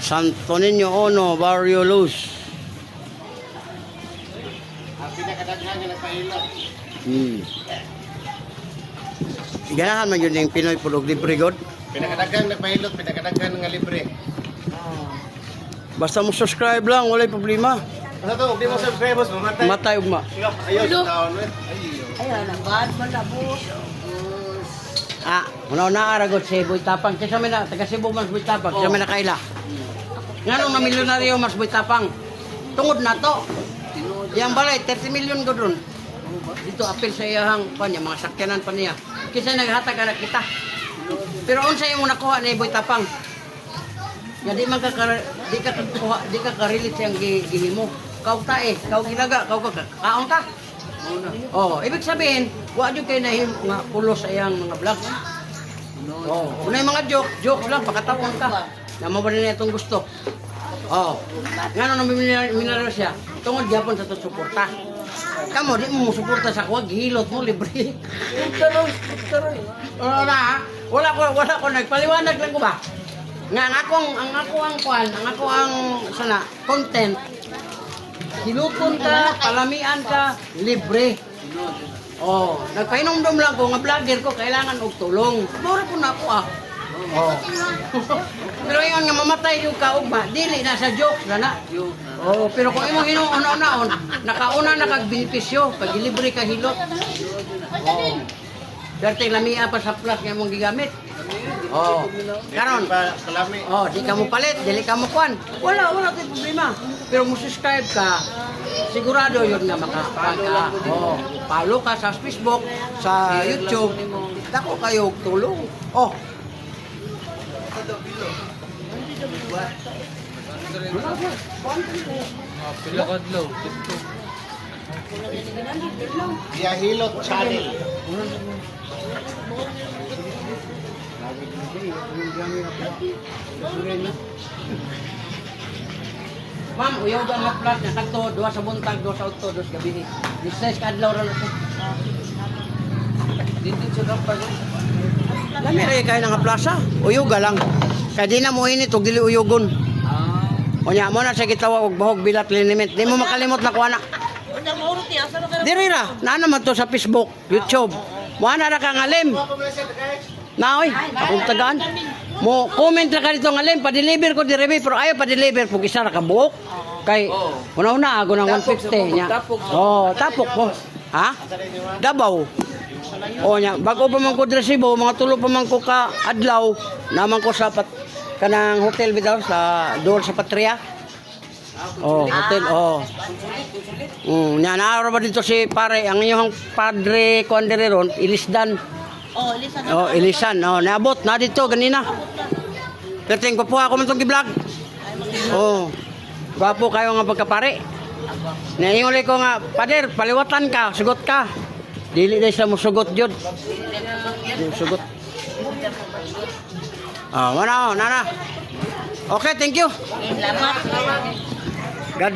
Santo Niño Ono, Barrio Luz. Ang pinakadaghan nga nagpahilot. Ganahan man yun yung Pinoy Pulog Libre God. Pinakadaghan nagpahilot, pinakadaghan nga libre. Basta mo subscribe lang, walay problema. Ano to? Di mo subscribers, mamatay. Matay ugma. Ayaw sa taon eh. Ayun, nabad mo na po. Ah, una aragot si Boy Tapang. Kaya may na, taga Cebu mas Boy Tapang. Kaya may nakaila. Nga nung na milyonaryo mas Boy Tapang. Tungod na to. Yang balay, 30 million ko dun. Dito apil sa iyahang kanya, mga sakyanan pa niya. Kisa naghatag anak kita. Pero unsa yung nakuha ni Boy Tapang? Nga di man di ka karelate siyang gihimo. Kau tae, kau gilaga, kau kaon ka. Oh, ibig sabihin, wa jud kay nahim nga pulos sa iyang mga vlog. Oh, unay mga jokes lang pakatawon ka. Namo ba nila itong gusto? Oh. Ngano na minaro siya? Tungod gyapon sa suporta. Kamo di mo suporta sa kuwag hilot mo libre. Tuloy. Wala ko nagpaliwanag lang ko ba? Nga ang ako ang sana content. Hilupon ka, palamian ka, libre. Oh, nagpainomdom lang ko nga vlogger ko kailangan og tulong. Mura po na ako ah. Oh. Pero yun nga mamatay yung kaugma, dili na sa jokes na na. Oh, pero kung imong hinuuna-unaon, nakauna na kag benepisyo, pag libre ka hilot. Oh. Dati lamia pa sa plus nga imong gigamit. Oh. Karon Kalami. oh, di ka mo palit, dili ka mo kuan. Wala tay problema. Pero mo subscribe ka, sigurado yun nga makapagka. Oh, follow ka sa Facebook, sa YouTube. Dako kayo tulong. Oh. Pila kadlaw. Via Hilot Channel. Ma'am, uyaw ba nga plat nga kadto, duha sa buntag, duha sa utto, duha sa gabi. 16 ka adlaw ra lang. Dito sa kapag. Lami ray kay nga plaza, uyuga lang. Kay di na mo init og dili uyugon. Unya mo na sa gitawa og bahog bilat liniment. Di mo makalimot na kuana. Diri ra, naa naman to sa Facebook, YouTube. Mo na ra ka ngalim. Na oy, akong tagaan. Mo comment ra ka dito ngalim, pa-deliver ko dire pero ayaw pa-deliver pug isa ra ka buok. Kay una-una ako ng 150 nya. Oh, tapok ko. Ha? Dabaw. O nya, bago pa man ko resibo, mga tulo pa man ko ka adlaw, naman ko sa kanang hotel bitaw sa doon sa Patria. Oh, hotel, oh. Nya naaro ba dito si pare, ang iyong padre kuandere ron, Ilisdan. Oh, Elisan. Oh, Ilisan, oh, naabot na dito ganina. Perting ko po ako man tong gi-vlog. Oh. Gwapo kayo nga pagkapare. Naingoli ko nga, pader, paliwatan ka, sugot ka. Dili na siya mo sugot jud. Sugot. Ah, mana, nana. Okay, thank you. Salamat.